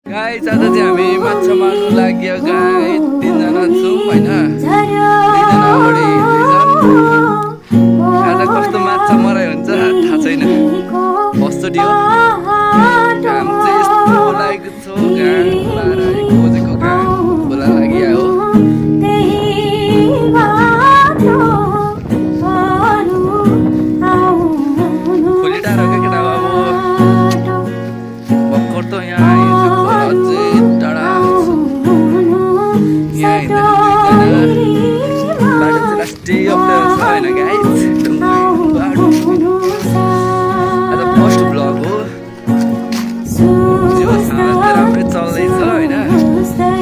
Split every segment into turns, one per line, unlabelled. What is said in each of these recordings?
guys आज चाहिँ हामी माछा मार्नु लाग्यो गाइस 3 जना छौँ हैन 2 जना अगाडि आज कस्तो माछा मराइ हुन्छ थाहा छैन फर्स्टचोटि हो काम चाहिँ यस्तो लागेको छ घाम खोलाएर खोजेको घाम खोला लागियो खोली टाढो के केटा बाबु भर्खर त यहाँ फर्स्ट ब्लग हो जो साँझ राम्रै चल्दैछ होइन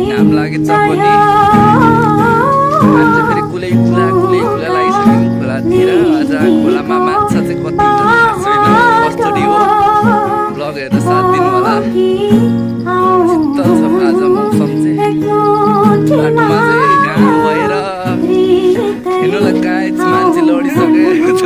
घाम लागेछ पनि मान्छे फेरि कुलै कुला लागिसक्यो खोलातिर आज खोलामा माछा चाहिँ कति थाहा छैन फर्स्टचोटि हो ब्लग हेरेर साथ दिनु होला शीतल छ आज मौसम चाहिँ बाटोमा चाहिँ घाम भएर हिँड्नुलाई काहीँ मान्छे लडिसकेको छ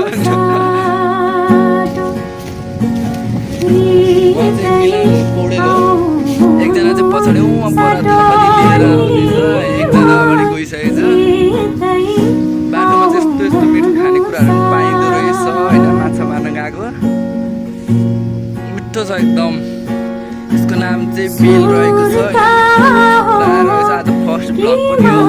एकजना चाहिँ पछाडि उहाँ परातो पनि लिएर आउँदैछ एकजना अगाडि गइसकेको छ बाटोमा चाहिँ यस्तो मिठो खानेकुराहरू पनि पाइँदो रहेछ होइन माछा मार्न गएको मिठो छ एकदम यसको नाम चाहिँ बेल रहेको छ रहेछ आज फर्स्ट ब्लग पनि हो